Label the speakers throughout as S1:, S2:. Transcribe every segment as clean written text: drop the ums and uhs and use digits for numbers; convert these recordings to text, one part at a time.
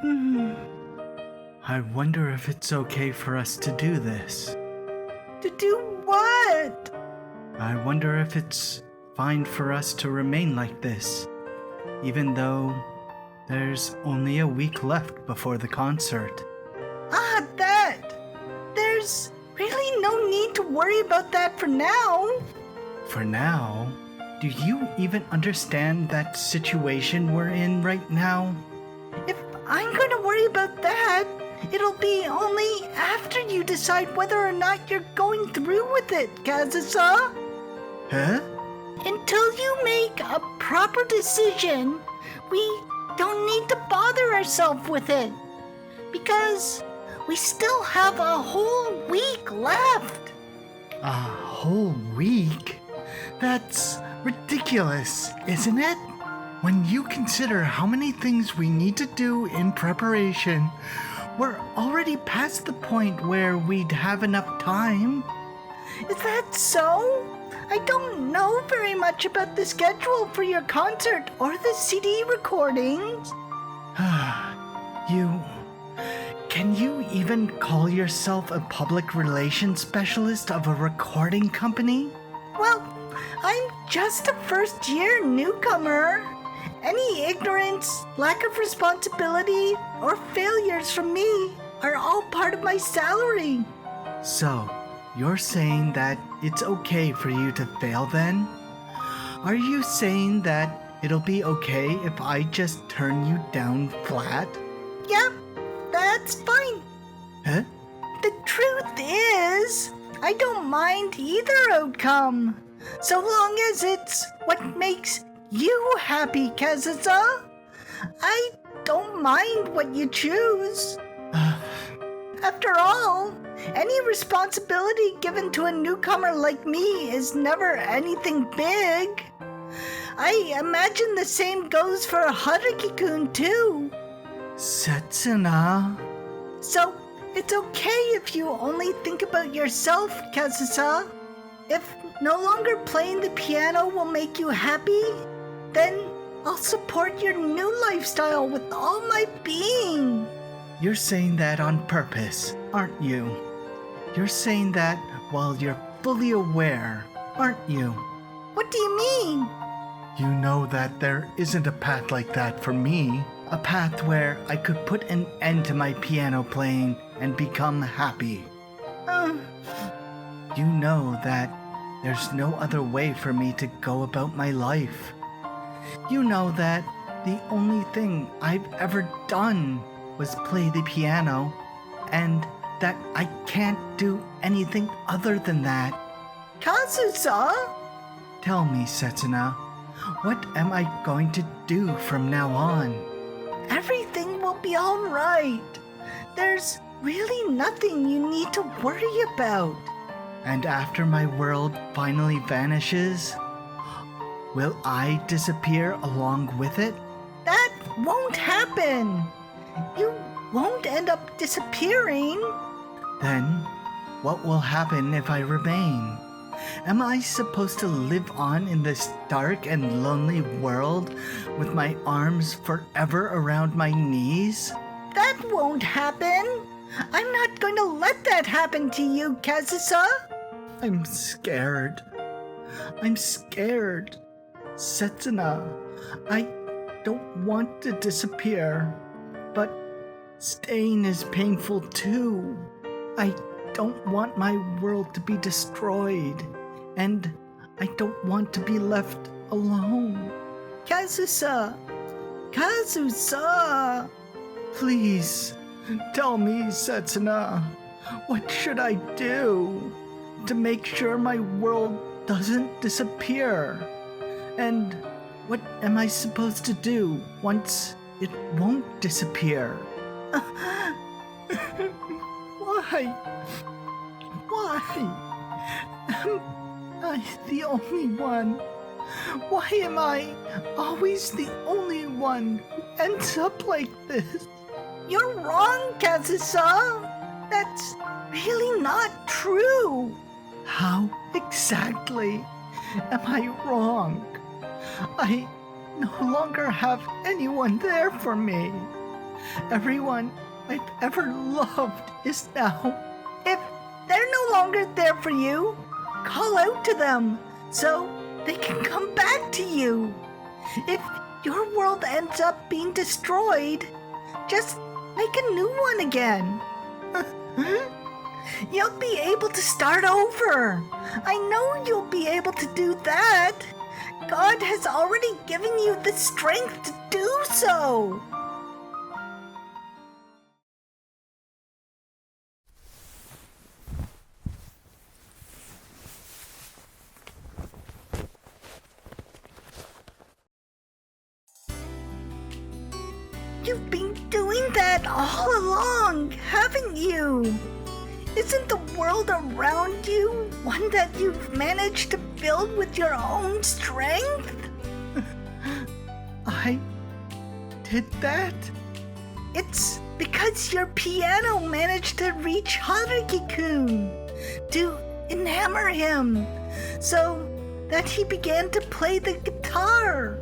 S1: I wonder if it's okay for us to do this.
S2: To do what?
S1: I wonder if it's fine for us to remain like this, even though there's only a week left before the concert.
S2: That! There's really no need to worry about that for now.
S1: For now, do you even understand that situation we're in right now?
S2: If I'm going to worry about that, it'll be only after you decide whether or not you're going through with it, Kzusa.
S1: Huh?
S2: Until you make a proper decision, we don't need to bother ourselves with it. Because we still have a whole week left.
S1: A whole week? That's ridiculous, isn't it? When you consider how many things we need to do in preparation, we're already past the point where we'd have enough time.
S2: Is that so? I don't know very much about the schedule for your concert or the CD recordings.
S1: Can you even call yourself a public relations specialist of a recording company?
S2: Well, I'm just a first-year newcomer. Any ignorance, lack of responsibility, or failures from me are all part of my salary.
S1: So, you're saying that it's okay for you to fail then? Are you saying that it'll be okay if I just turn you down flat?
S2: Yeah, that's fine.
S1: Huh?
S2: The truth is, I don't mind either outcome, so long as it's what makes you happy, Kzusa. I don't mind what you choose. After all, any responsibility given to a newcomer like me is never anything big. I imagine the same goes for Haruki-kun too.
S1: Setsuna.
S2: So, it's okay if you only think about yourself, Kzusa. If no longer playing the piano will make you happy, then I'll support your new lifestyle with all my being.
S1: You're saying that on purpose, aren't you? You're saying that while you're fully aware, aren't you?
S2: What do you mean?
S1: You know that there isn't a path like that for me. A path where I could put an end to my piano playing and become happy. You know that there's no other way for me to go about my life. You know that the only thing I've ever done was play the piano, and that I can't do anything other than that.
S2: Kzusa?
S1: Tell me, Setsuna, what am I going to do from now on?
S2: Everything will be all right. There's really nothing you need to worry about.
S1: And after my world finally vanishes, will I disappear along with it?
S2: That won't happen. You won't end up disappearing.
S1: Then, what will happen if I remain? Am I supposed to live on in this dark and lonely world with my arms forever around my knees?
S2: That won't happen. I'm not going to let that happen to you, Kzusa.
S1: I'm scared. I'm scared. Setsuna, I don't want to disappear, but staying is painful too. I don't want my world to be destroyed, and I don't want to be left alone.
S2: Kzusa. Kzusa.
S1: Please, tell me, Setsuna, what should I do to make sure my world doesn't disappear? And what am I supposed to do once it won't disappear? Why? Am I the only one? Why am I always the only one who ends up like this?
S2: You're wrong, Kzusa. That's really not true.
S1: How exactly am I wrong? I no longer have anyone there for me. Everyone I've ever loved is now.
S2: If they're no longer there for you, call out to them so they can come back to you. If your world ends up being destroyed, just make a new one again. You'll be able to start over. I know you'll be able to do that. God has already given you the strength to do so. You've been doing that all along, haven't you? Isn't the world around you one that you've managed to build with your own strength?
S1: I did that?
S2: It's because your piano managed to reach Haruki-kun, to enamor him, so that he began to play the guitar.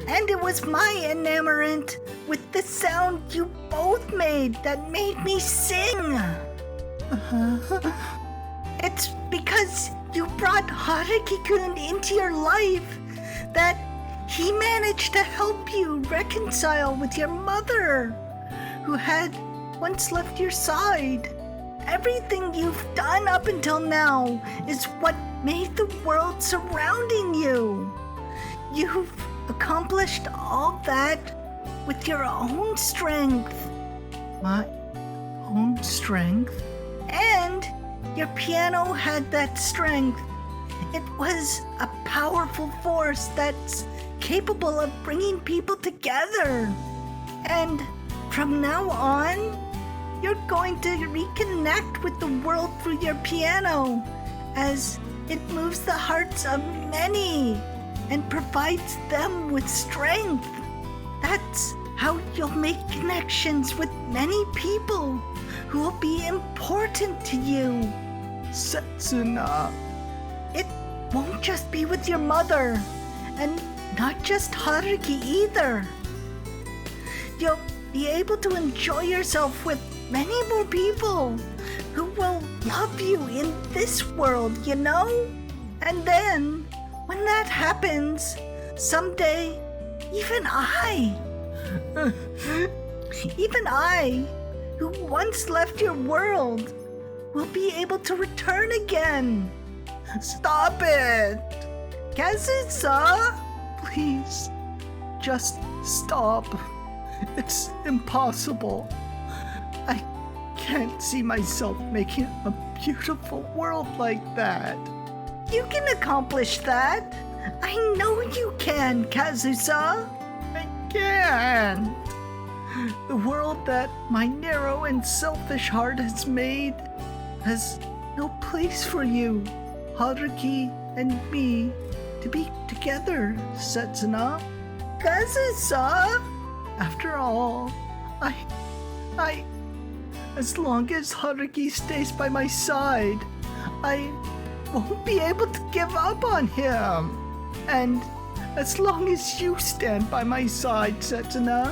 S2: And it was my enamorment with the sound you both made that made me sing. It's because you brought Haruki-kun into your life that he managed to help you reconcile with your mother, who had once left your side. Everything you've done up until now is what made the world surrounding you. You've accomplished all that with your own strength.
S1: My own strength?
S2: And your piano had that strength. It was a powerful force that's capable of bringing people together. And from now on, you're going to reconnect with the world through your piano as it moves the hearts of many and provides them with strength. That's how you'll make connections with many people who will be important to you.
S1: Setsuna.
S2: It won't just be with your mother, and not just Haruki either. You'll be able to enjoy yourself with many more people who will love you in this world, you know? And then, when that happens, someday, even I, who once left your world, will be able to return again.
S1: Stop it!
S2: Kzusa?
S1: Please, just stop. It's impossible. I can't see myself making a beautiful world like that.
S2: You can accomplish that. I know you can, Kzusa.
S1: I can't. The world that my narrow and selfish heart has made has no place for you, Haruki and me, to be together, Setsuna.
S2: Kzusa?
S1: After all, as long as Haruki stays by my side, I won't be able to give up on him. And as long as you stand by my side, Setsuna,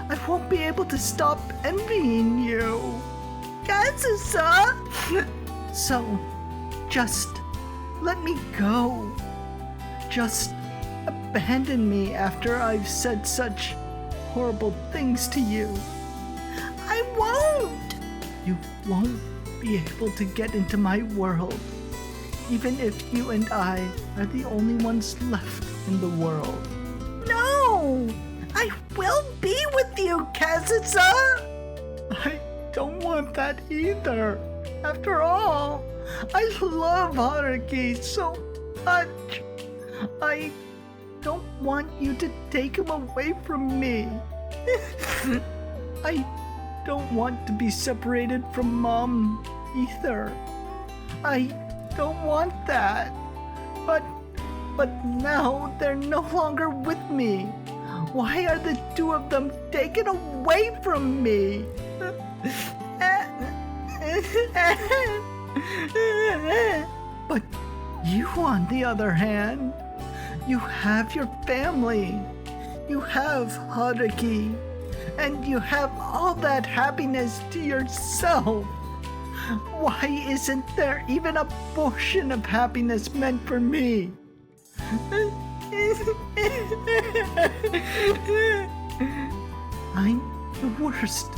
S1: I won't be able to stop envying you.
S2: Kzusa?
S1: So, just let me go. Just abandon me after I've said such horrible things to you.
S2: I won't.
S1: You won't be able to get into my world, even if you and I are the only ones left in the world.
S2: No! I will be with you, Kzusa!
S1: I don't want that either. After all, I love Haruki so much. I don't want you to take him away from me. I don't want to be separated from Mom either. I don't want that. But now they're no longer with me. Why are the two of them taken away from me? But you, on the other hand, you have your family. You have Haruki. and you have all that happiness to yourself. Why isn't there even a portion of happiness meant for me? I'm the worst,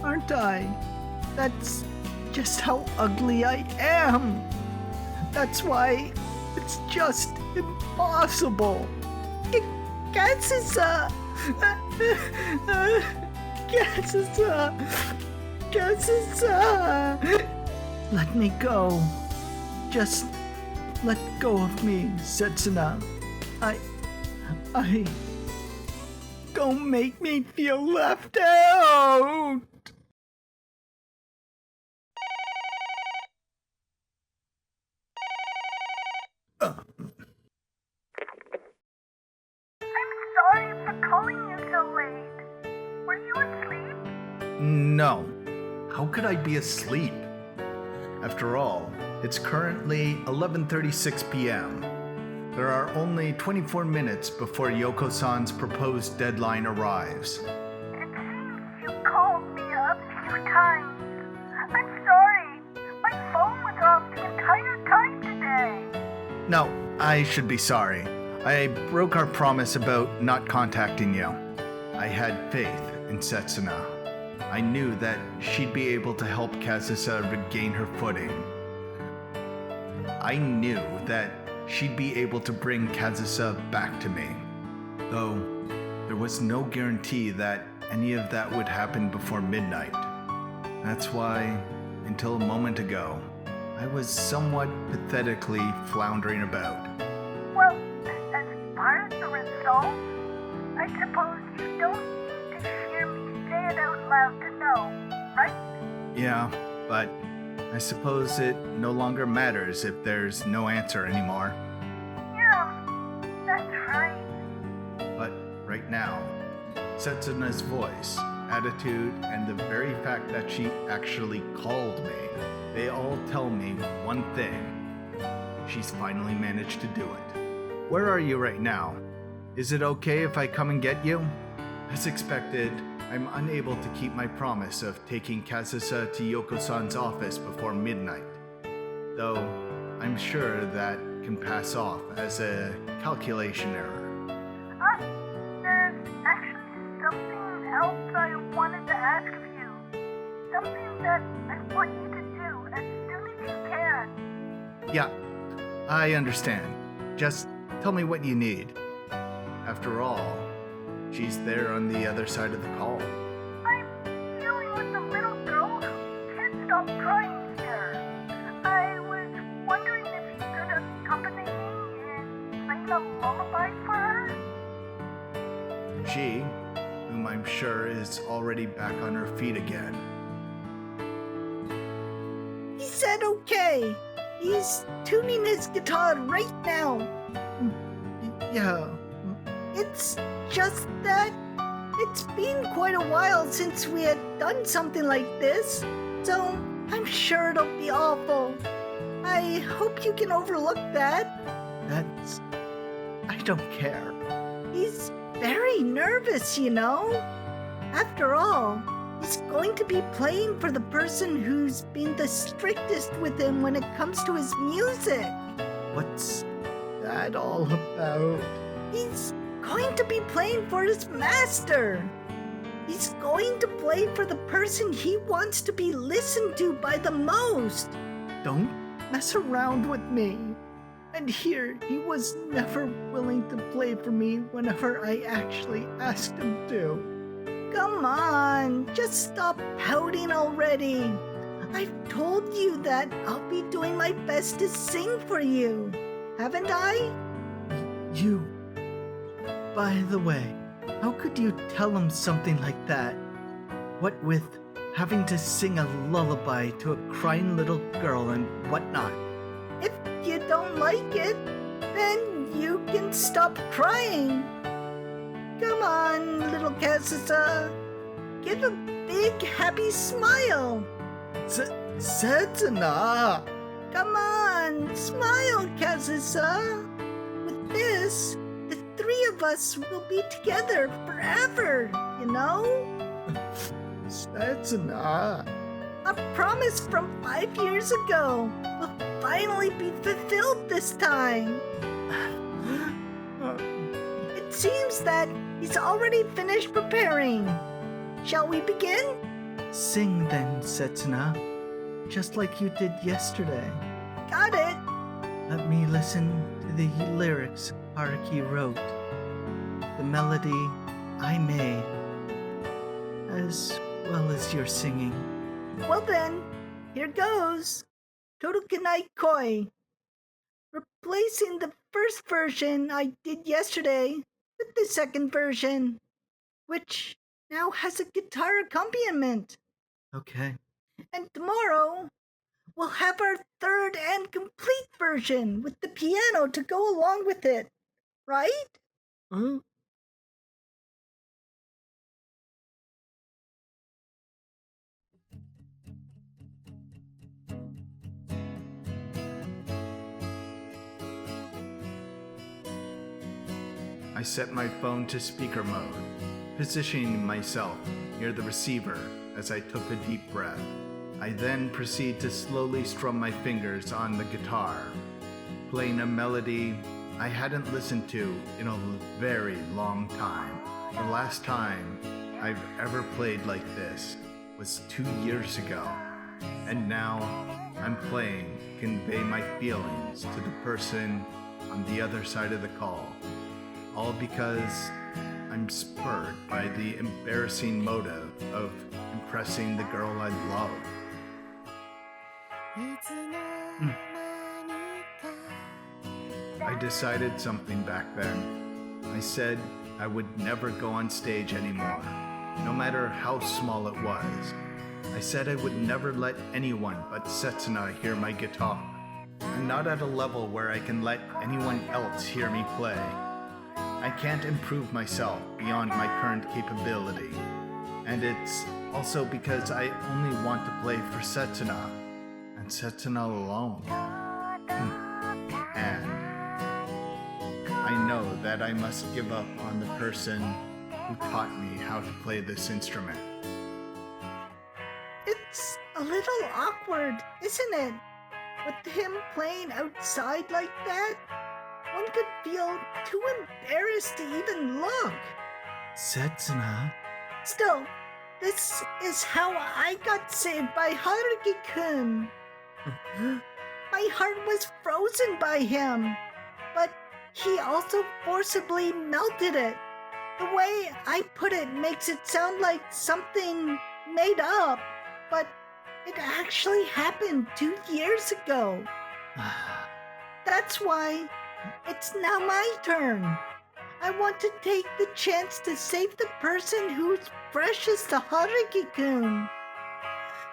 S1: aren't I? That's just how ugly I am. That's why it's just impossible.
S2: Kzusa! Kzusa!
S1: Let me go. Just let go of me, Setsuna. I... Don't make me feel left out!
S2: Sorry for calling you so late. Were you asleep?
S3: No. How could I be asleep? After all, it's currently 11:36 p.m. There are only 24 minutes before Yoko-san's proposed deadline arrives.
S2: It seems you called me a few times. I'm sorry. My phone was off the entire time today.
S3: No, I should be sorry. I broke our promise about not contacting you. I had faith in Setsuna. I knew that she'd be able to help Kzusa regain her footing. I knew that she'd be able to bring Kzusa back to me. Though, there was no guarantee that any of that would happen before midnight. That's why, until a moment ago, I was somewhat pathetically floundering about.
S2: Well, as far as the result, I suppose you don't need to hear me say it out loud to know, right?
S3: Yeah, but I suppose it no longer matters if there's no answer anymore.
S2: Yeah, that's right.
S3: But right now, Setsuna's voice, attitude, and the very fact that she actually called me, they all tell me one thing. She's finally managed to do it. Where are you right now? Is it okay if I come and get you? As expected, I'm unable to keep my promise of taking Kzusa to Yoko-san's office before midnight. Though, I'm sure that can pass off as a calculation error.
S2: There's actually something else I wanted to ask of you. Something that I want you to do as soon as you can.
S3: Yeah, I understand. Just tell me what you need. After all, she's there on the other side of the call.
S2: I'm dealing with the little girl who can't stop crying here. I was wondering if you could accompany me in playing a lullaby for her.
S3: She, whom I'm sure is already back on her feet again.
S2: He said okay. He's tuning his guitar right now.
S1: Yeah,
S2: It's just that it's been quite a while since we had done something like this, so I'm sure it'll be awful. I hope you can overlook that.
S1: I don't care.
S2: He's very nervous, you know. After all, he's going to be playing for the person who's been the strictest with him when it comes to his music.
S1: What's that all about?
S2: He's going to be playing for his master. He's going to play for the person he wants to be listened to by the most.
S1: Don't mess around with me. And here, he was never willing to play for me whenever I actually asked him to.
S2: Come on, just stop pouting already. I've told you that I'll be doing my best to sing for you, haven't I?
S1: You. By the way, how could you tell him something like that? What with having to sing a lullaby to a crying little girl and whatnot?
S2: If you don't like it, then you can stop crying. Come on, little Kzusa. Give a big happy smile.
S1: Setsuna!
S2: Come on, smile, Kzusa. With this, the three of us will be together forever, you know?
S1: Setsuna.
S2: A promise from 5 years ago will finally be fulfilled this time. It seems that he's already finished preparing. Shall we begin?
S1: Sing then, Setsuna, just like you did yesterday.
S2: Got it.
S1: Let me listen to the lyrics Haruki wrote, the melody I made, as well as your singing.
S2: Well then, here goes. Todokenai Koi. Replacing the first version I did yesterday with the second version, which now has a guitar accompaniment.
S1: Okay.
S2: And tomorrow, we'll have our third and complete version with the piano to go along with it. Right?
S1: Huh?
S3: I set my phone to speaker mode, positioning myself near the receiver as I took a deep breath. I then proceed to slowly strum my fingers on the guitar, playing a melody I hadn't listened to in a very long time. The last time I've ever played like this was 2 years ago, and now I'm playing to convey my feelings to the person on the other side of the call. All because I'm spurred by the embarrassing motive of impressing the girl I love. I decided something back then. I said I would never go on stage anymore, no matter how small it was. I said I would never let anyone but Setsuna hear my guitar. I'm not at a level where I can let anyone else hear me play. I can't improve myself beyond my current capability. And it's also because I only want to play for Setsuna, and Setsuna alone. And I know that I must give up on the person who taught me how to play this instrument.
S2: It's a little awkward, isn't it? With him playing outside like that, one could feel too embarrassed to even look.
S1: Setsuna.
S2: Still, this is how I got saved by Haruki-kun. My heart was frozen by him, but he also forcibly melted it. The way I put it makes it sound like something made up, but it actually happened 2 years ago. That's why it's now my turn. I want to take the chance to save the person who's precious to Haruki-kun.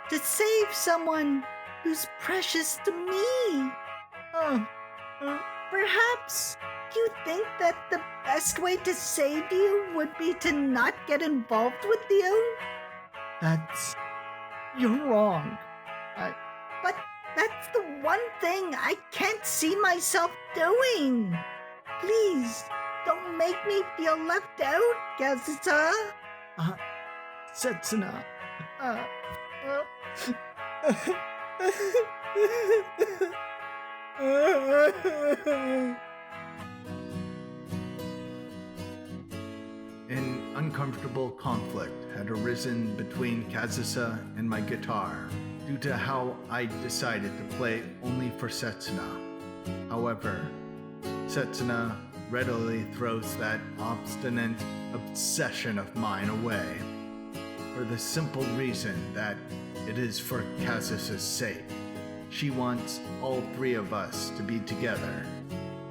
S2: To save someone who's precious to me. Perhaps you think that the best way to save you would be to not get involved with you?
S1: You're wrong.
S2: But that's the one thing I can't see myself doing. Please, don't make me feel left out, Kzusa.
S1: Setsuna.
S3: An uncomfortable conflict had arisen between Kzusa and my guitar due to how I decided to play only for Setsuna. However, Setsuna readily throws that obstinate obsession of mine away for the simple reason that it is for Kzusa's sake. She wants all three of us to be together.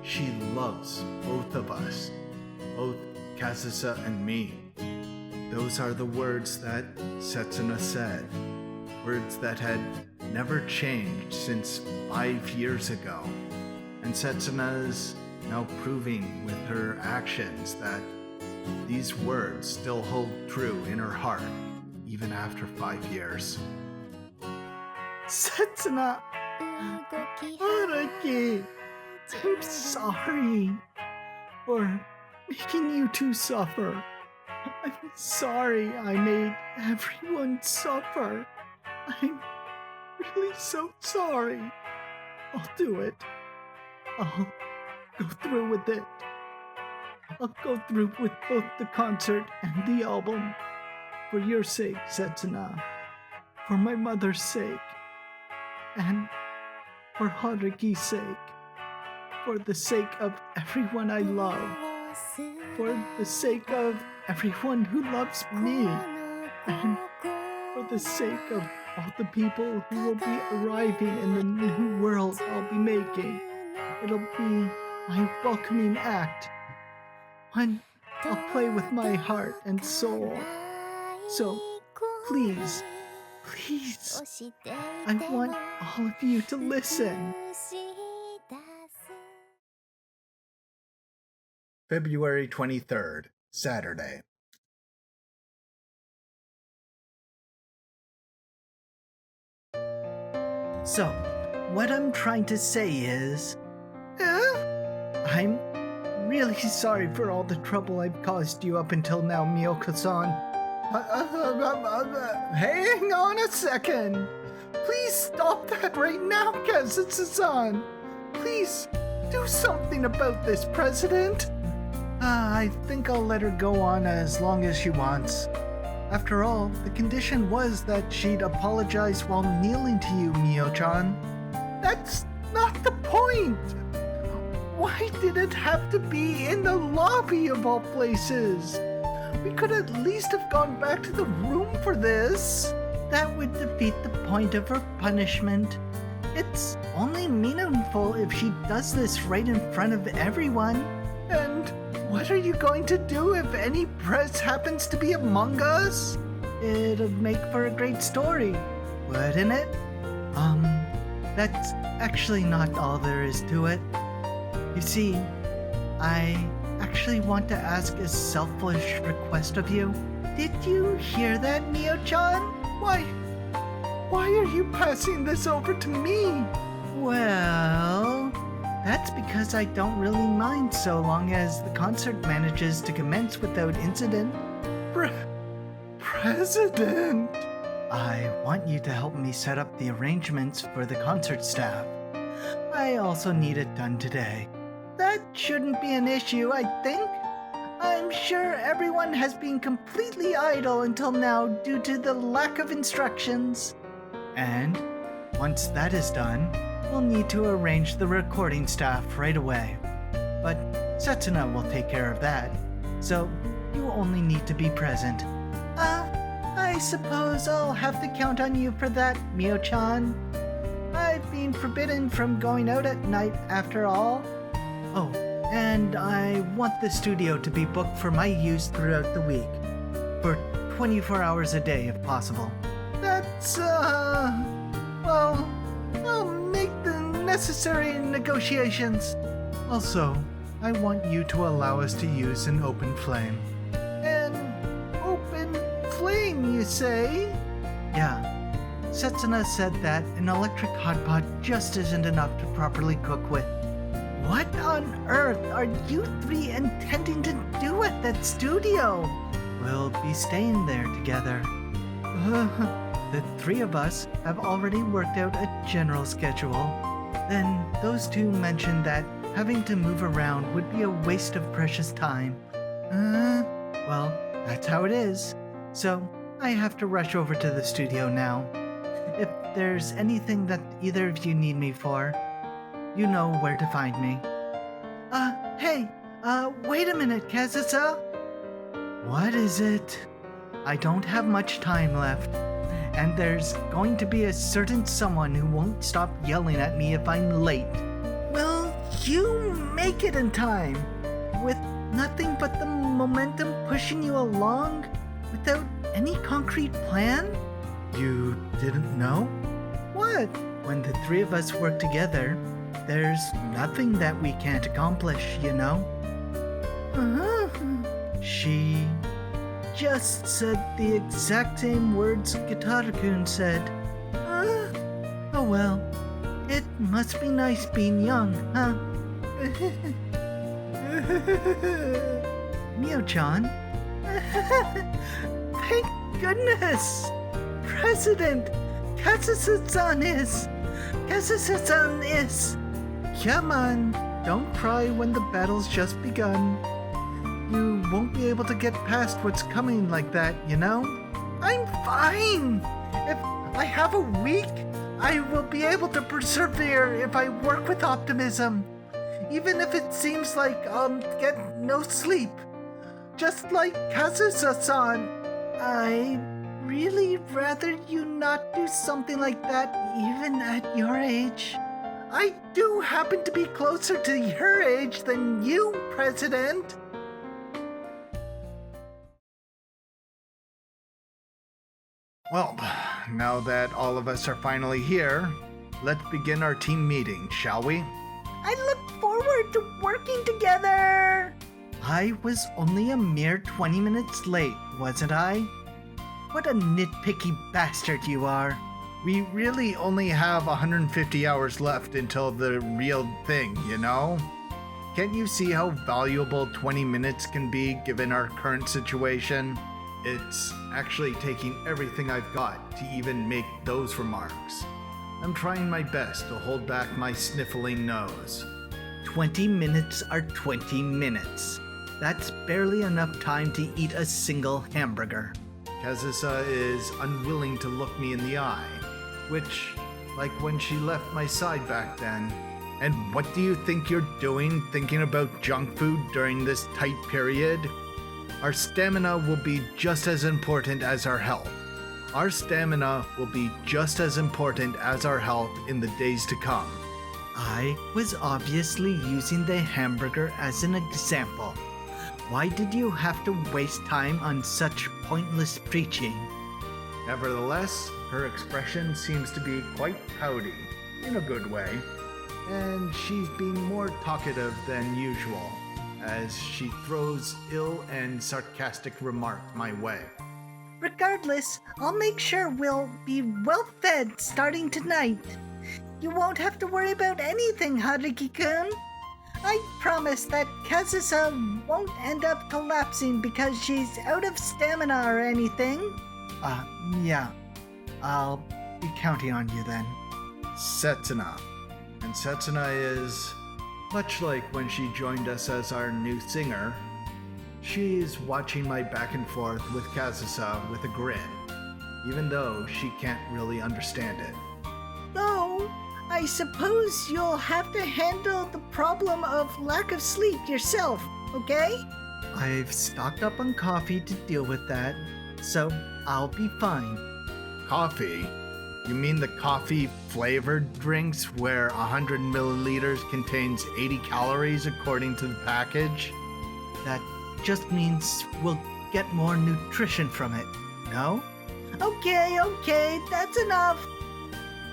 S3: She loves both of us, both Kzusa and me. Those are the words that Setsuna said, words that had never changed since 5 years ago. And Setsuna's now proving with her actions that these words still hold true in her heart, even after 5 years.
S1: Setsuna. Haruki. I'm sorry for making you two suffer. I'm sorry I made everyone suffer. I'm really so sorry. I'll do it. I'll go through with it. I'll go through with both the concert and the album. For your sake, Setsuna. For my mother's sake. And for Haruki's sake. For the sake of everyone I love. For the sake of everyone who loves me. And for the sake of all the people who will be arriving in the new world I'll be making. It'll be my welcoming act. One I'll play with my heart and soul. So, please, I want all of you to listen.
S3: February 23rd, Saturday.
S1: So, what I'm trying to say is, I'm really sorry for all the trouble I've caused you up until now, Miyoko-san. Hang on a second. Please stop that right now, Kzusa-san. Please do something about this, President. I think I'll let her go on as long as she wants. After all, the condition was that she'd apologize while kneeling to you, Mio-chan. That's not the point! Why did it have to be in the lobby of all places? We could at least have gone back to the room for this. That would defeat the point of her punishment. It's only meaningful if she does this right in front of everyone. And what are you going to do if any press happens to be among us? It'd make for a great story, wouldn't it? That's actually not all there is to it. You see, I actually want to ask a selfish request of you. Did you hear that, Mio-chan? Why are you passing this over to me? Well, that's because I don't really mind so long as the concert manages to commence without incident. President! I want you to help me set up the arrangements for the concert staff. I also need it done today. That shouldn't be an issue, I think. I'm sure everyone has been completely idle until now due to the lack of instructions. And once that is done, we'll need to arrange the recording staff right away. But Setsuna will take care of that, so you only need to be present. I suppose I'll have to count on you for that, Mio-chan. I've been forbidden from going out at night after all. Oh, and I want the studio to be booked for my use throughout the week. For 24 hours a day, if possible. That's, well, I'll make the necessary negotiations. Also, I want you to allow us to use an open flame. An open flame, you say? Yeah. Setsuna said that an electric hot pot just isn't enough to properly cook with. What on earth are you three intending to do at that studio? We'll be staying there together. The three of us have already worked out a general schedule. Then those two mentioned that having to move around would be a waste of precious time. Well, that's how it is. So I have to rush over to the studio now. If there's anything that either of you need me for, you know where to find me. Hey, wait a minute, Kzusa. What is it? I don't have much time left, and there's going to be a certain someone who won't stop yelling at me if I'm late. Will you make it in time? With nothing but the momentum pushing you along? Without any concrete plan? You didn't know? What? When the three of us work together, there's nothing that we can't accomplish, you know? She just said the exact same words Guitar-kun said. Oh well, it must be nice being young, huh? Mio-chan, Thank goodness! President Kzusa-san is. Come on, don't cry when the battle's just begun. You won't be able to get past what's coming like that, you know? I'm fine! If I have a week, I will be able to persevere if I work with optimism. Even if it seems like I'll get no sleep. Just like Kzusa-san. I'd really rather you not do something like that even at your age. I do happen to be closer to your age than you, President.
S3: Well, now that all of us are finally here, let's begin our team meeting, shall we?
S2: I look forward to working together.
S1: I was only a mere 20 minutes late, wasn't I? What a nitpicky bastard you are.
S3: We really only have 150 hours left until the real thing, you know? Can't you see how valuable 20 minutes can be given our current situation? It's actually taking everything I've got to even make those remarks. I'm trying my best to hold back my sniffling nose.
S1: 20 minutes are 20 minutes. That's barely enough time to eat a single hamburger.
S3: Kzusa is unwilling to look me in the eye, which, like when she left my side back then. And what do you think you're doing thinking about junk food during this tight period? Our stamina will be just as important as our health. Our stamina will be just as important as our health in the days to come.
S1: I was obviously using the hamburger as an example. Why did you have to waste time on such pointless preaching?
S3: Nevertheless, her expression seems to be quite pouty, in a good way, and she's being more talkative than usual, as she throws ill and sarcastic remarks my way.
S2: Regardless, I'll make sure we'll be well fed starting tonight. You won't have to worry about anything, Haruki-kun. I promise that Kzusa won't end up collapsing because she's out of stamina or anything.
S1: Yeah. I'll be counting on you then.
S3: Setsuna. And Setsuna is, much like when she joined us as our new singer, she's watching my back and forth with Kzusa with a grin, even though she can't really understand it.
S2: Though, I suppose you'll have to handle the problem of lack of sleep yourself, okay?
S1: I've stocked up on coffee to deal with that, so I'll be fine.
S3: Coffee? You mean the coffee-flavored drinks where 100 milliliters contains 80 calories according to the package?
S1: That just means we'll get more nutrition from it, no?
S2: Okay, that's enough.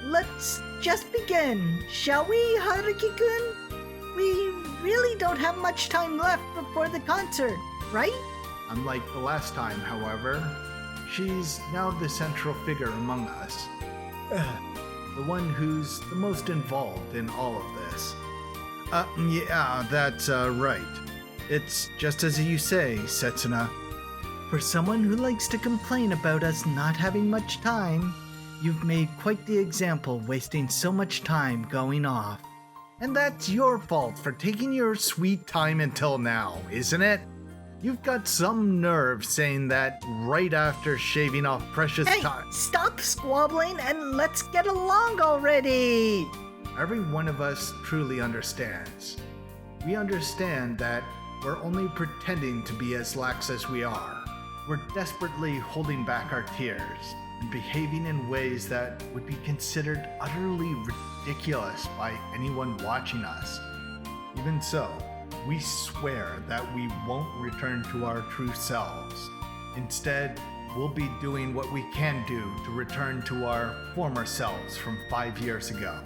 S2: Let's just begin, shall we, Haruki-kun? We really don't have much time left before the concert, right?
S3: Unlike the last time, however, she's now the central figure among us. The one who's the most involved in all of this. Yeah, that's right. It's just as you say, Setsuna.
S1: For someone who likes to complain about us not having much time, you've made quite the example wasting so much time going off.
S3: And that's your fault for taking your sweet time until now, isn't it? You've got some nerve saying that right after shaving off precious time.
S2: Hey, stop squabbling and let's get along already!
S3: Every one of us truly understands. We understand that we're only pretending to be as lax as we are. We're desperately holding back our tears and behaving in ways that would be considered utterly ridiculous by anyone watching us. Even so, we swear that we won't return to our true selves. Instead, we'll be doing what we can do to return to our former selves from 5 years ago,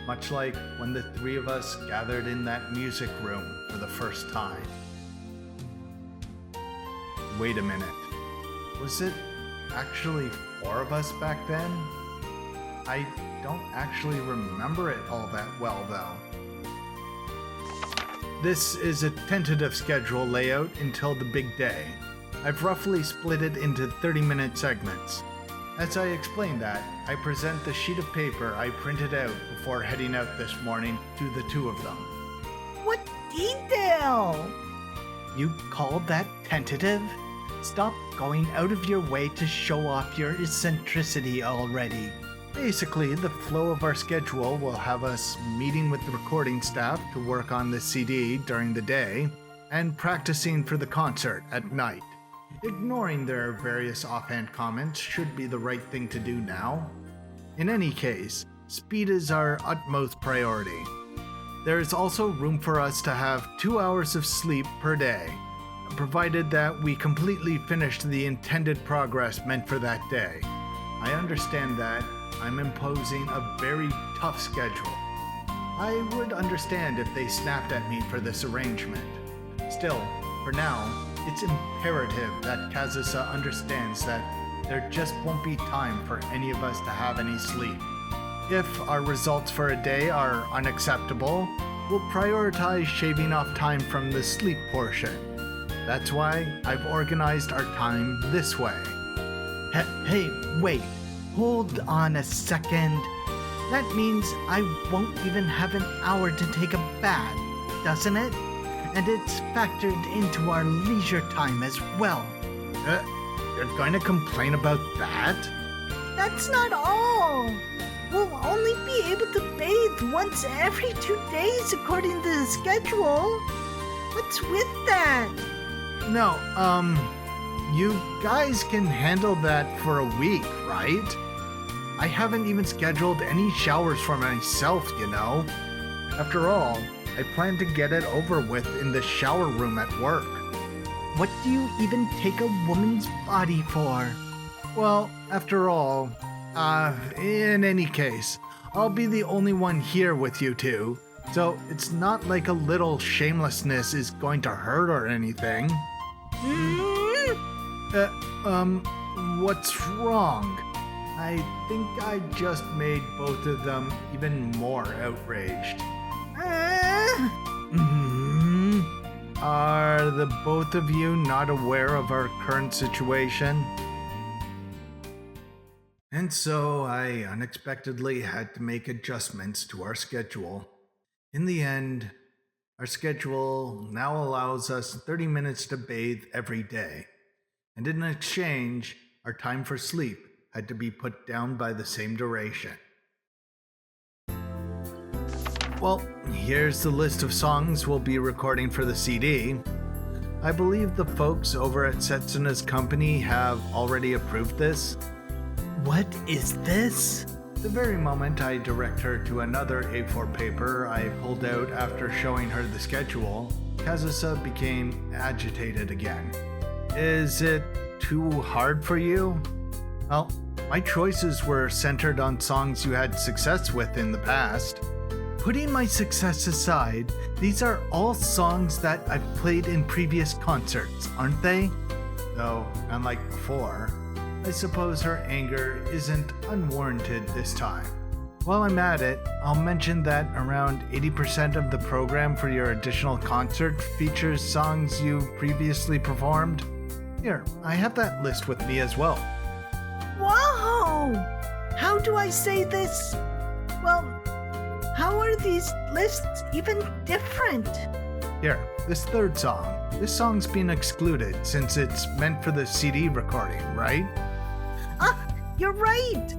S3: much like when the three of us gathered in that music room for the first time. Wait a minute. Was it actually 4 of us back then? I don't actually remember it all that well, though. This is a tentative schedule layout until the big day. I've roughly split it into 30-minute segments. As I explain that, I present the sheet of paper I printed out before heading out this morning to the two of them.
S2: What detail?
S1: You call that tentative? Stop going out of your way to show off your eccentricity already.
S3: Basically, the flow of our schedule will have us meeting with the recording staff to work on the CD during the day and practicing for the concert at night. Ignoring their various offhand comments should be the right thing to do now. In any case, speed is our utmost priority. There is also room for us to have 2 hours of sleep per day, provided that we completely finish the intended progress meant for that day. I understand that I'm imposing a very tough schedule. I would understand if they snapped at me for this arrangement. Still, for now, it's imperative that Kzusa understands that there just won't be time for any of us to have any sleep. If our results for a day are unacceptable, we'll prioritize shaving off time from the sleep portion. That's why I've organized our time this way.
S1: Hey, wait. Hold on a second. That means I won't even have an hour to take a bath, doesn't it? And it's factored into our leisure time as well.
S3: You're going to complain about that?
S2: That's not all. We'll only be able to bathe once every 2 days according to the schedule. What's with that?
S3: No, you guys can handle that for a week, right? I haven't even scheduled any showers for myself, you know. After all, I plan to get it over with in the shower room at work.
S1: What do you even take a woman's body for?
S3: Well, after all, in any case, I'll be the only one here with you two, so it's not like a little shamelessness is going to hurt or anything. What's wrong? I think I just made both of them even more outraged. Are the both of you not aware of our current situation? And so I unexpectedly had to make adjustments to our schedule. In the end, our schedule now allows us 30 minutes to bathe every day. And in exchange, our time for sleep had to be put down by the same duration. Well, here's the list of songs we'll be recording for the CD. I believe the folks over at Setsuna's company have already approved this.
S1: What is this?
S3: The very moment I direct her to another A4 paper I pulled out after showing her the schedule, Kzusa became agitated again. Is it too hard for you? Well, my choices were centered on songs you had success with in the past.
S1: Putting my success aside, these are all songs that I've played in previous concerts, aren't they?
S3: Though, unlike before, I suppose her anger isn't unwarranted this time. While I'm at it, I'll mention that around 80% of the program for your additional concert features songs you previously performed. Here, I have that list with me as well.
S2: Whoa! How do I say this? Well, how are these lists even different?
S3: Here, this third song. This song's been excluded since it's meant for the CD recording, right?
S2: You're right.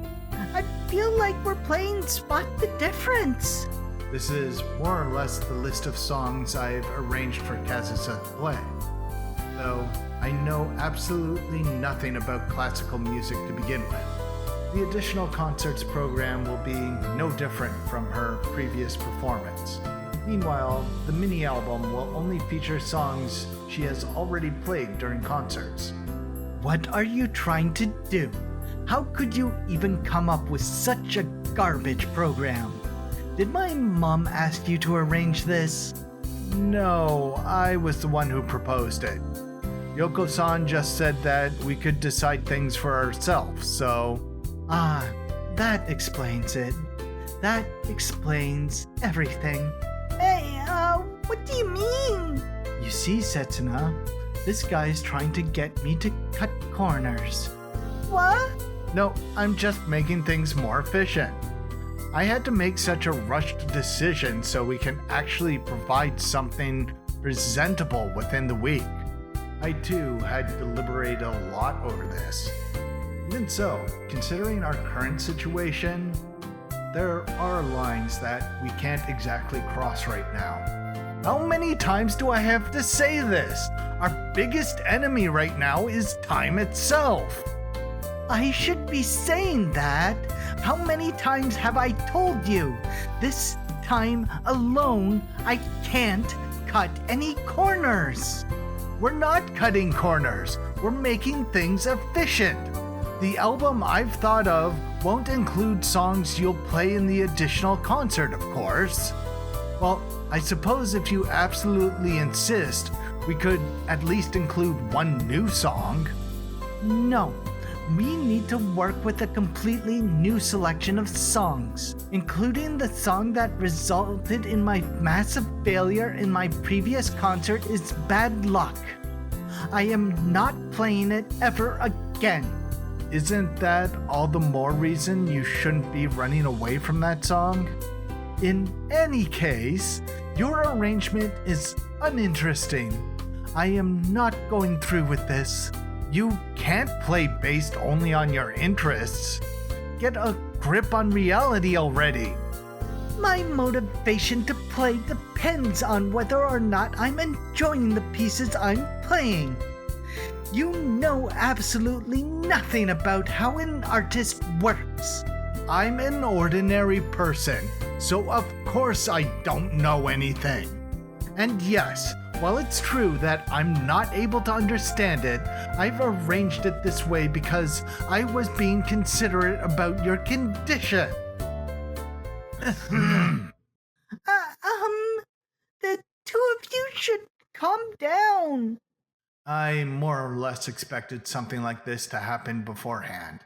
S2: I feel like we're playing Spot the Difference.
S3: This is more or less the list of songs I've arranged for Kzusa to play. Though I know absolutely nothing about classical music to begin with. The additional concerts program will be no different from her previous performance. Meanwhile, the mini-album will only feature songs she has already played during concerts.
S1: What are you trying to do? How could you even come up with such a garbage program? Did my mom ask you to arrange this?
S3: No, I was the one who proposed it. Yoko-san just said that we could decide things for ourselves, so...
S1: That explains it. That explains everything.
S2: Hey, what do you mean?
S1: You see, Setsuna, This guy's trying to get me to cut corners.
S2: What?
S3: No, I'm just making things more efficient. I had to make such a rushed decision so we can actually provide something presentable within the week. I too had deliberated a lot over this. Even so, considering our current situation, there are lines that we can't exactly cross right now. How many times do I have to say this? Our biggest enemy right now is time itself.
S1: I should be saying that. How many times have I told you? This time alone, I can't cut any corners.
S3: We're not cutting corners. We're making things efficient. The album I've thought of won't include songs you'll play in the additional concert, of course. Well, I suppose if you absolutely insist, we could at least include one new song.
S1: No, we need to work with a completely new selection of songs, including the song that resulted in my massive failure in my previous concert is Bad Luck. I am not playing it ever again.
S3: Isn't that all the more reason you shouldn't be running away from that song? In any case, your arrangement is uninteresting. I am not going through with this. You can't play based only on your interests. Get a grip on reality already.
S1: My motivation to play depends on whether or not I'm enjoying the pieces I'm playing. You know absolutely nothing about how an artist works.
S3: I'm an ordinary person, so of course I don't know anything. And yes, while it's true that I'm not able to understand it, I've arranged it this way because I was being considerate about your condition.
S2: The two of you should calm down.
S3: I more or less expected something like this to happen beforehand.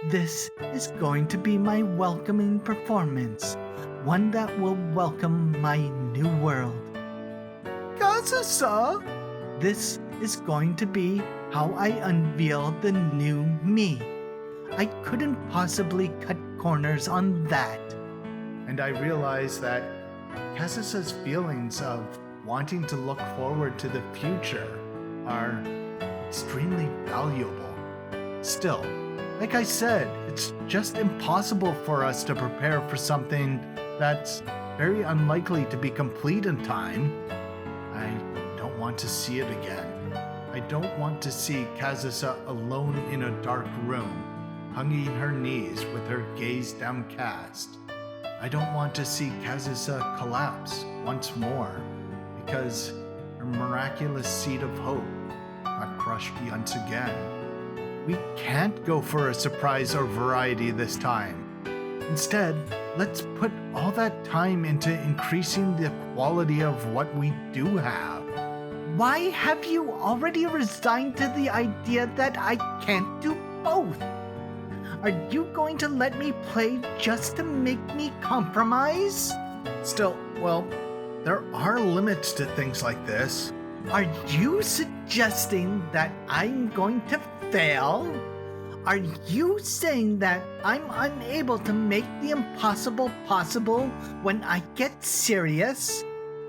S1: This is going to be my welcoming performance, one that will welcome my new world.
S3: Kzusa!
S1: This is going to be how I unveil the new me. I couldn't possibly cut corners on that.
S3: And I realized that Kzusa's feelings of wanting to look forward to the future are extremely valuable. Still, like I said, it's just impossible for us to prepare for something that's very unlikely to be complete in time. I don't want to see it again. I don't want to see Kzusa alone in a dark room, hugging her knees with her gaze downcast. I don't want to see Kzusa collapse once more because her miraculous seed of hope got crushed once again. We can't go for a surprise or variety this time. Instead, let's put all that time into increasing the quality of what we do have.
S1: Why have you already resigned to the idea that I can't do both? Are you going to let me play just to make me compromise?
S3: Still, well, there are limits to things like this.
S1: Are you suggesting that I'm going to fail? Are you saying that I'm unable to make the impossible possible when I get serious?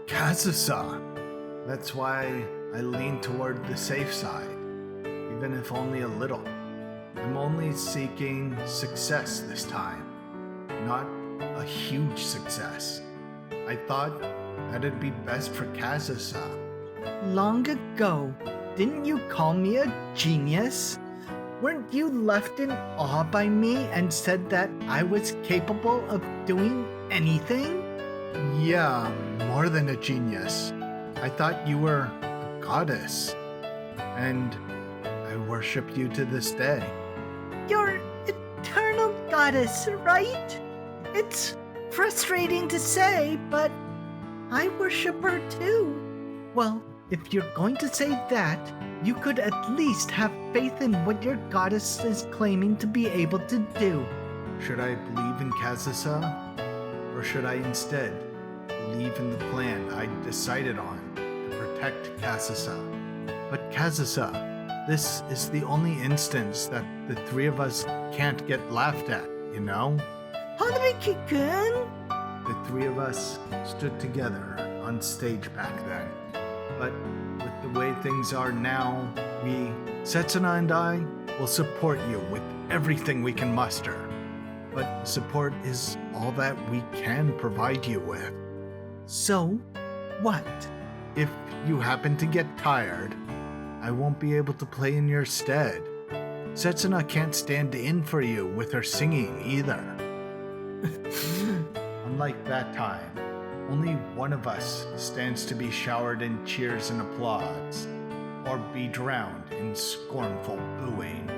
S3: Kzusa! That's why I lean toward the safe side, even if only a little. I'm only seeking success this time, not a huge success. I thought that'd be best for Kzusa.
S1: Long ago, didn't you call me a genius? Weren't you left in awe by me and said that I was capable of doing anything?
S3: Yeah, more than a genius. I thought you were a goddess, and I worship you to this day.
S2: You're eternal goddess, right? It's frustrating to say, but I worship her too.
S1: Well, if you're going to say that, you could at least have faith in what your goddess is claiming to be able to do.
S3: Should I believe in Kzusa, or should I instead believe in the plan I decided on to protect Kzusa? But Kzusa, this is the only instance that the three of us can't get laughed at, you know?
S2: Haruki-kun?
S3: The three of us stood together on stage back then. But with the way things are now, Setsuna and I, will support you with everything we can muster. But support is all that we can provide you with.
S1: So, what?
S3: If you happen to get tired, I won't be able to play in your stead. Setsuna can't stand in for you with her singing either. Unlike that time, only one of us stands to be showered in cheers and applause, or be drowned in scornful booing.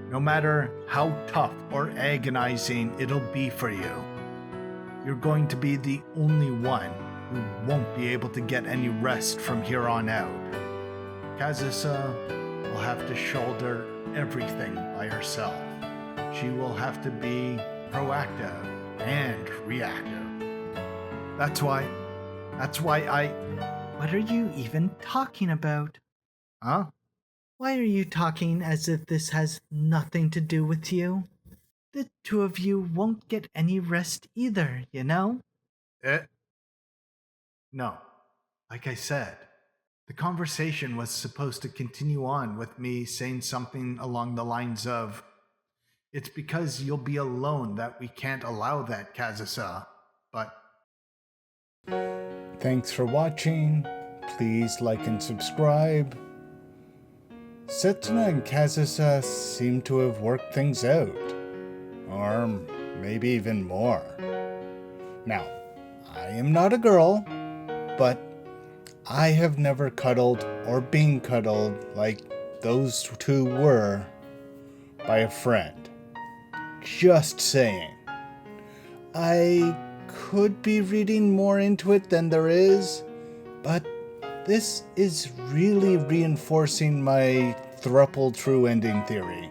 S3: No matter how tough or agonizing it'll be for you, you're going to be the only one who won't be able to get any rest from here on out. Kzusa will have to shoulder everything by herself. She will have to be proactive and reactive. That's why I...
S1: What are you even talking about?
S3: Huh?
S1: Why are you talking as if this has nothing to do with you? The two of you won't get any rest either, you know?
S3: No. Like I said, the conversation was supposed to continue on with me saying something along the lines of, "It's because you'll be alone that we can't allow that, Kzusa." But thanks for watching. Please like and subscribe. Setsuna and Kzusa seem to have worked things out. Or maybe even more. Now, I am not a girl, but I have never cuddled or been cuddled like those two were by a friend. Just saying. I could be reading more into it than there is, but this is really reinforcing my thruple true ending theory.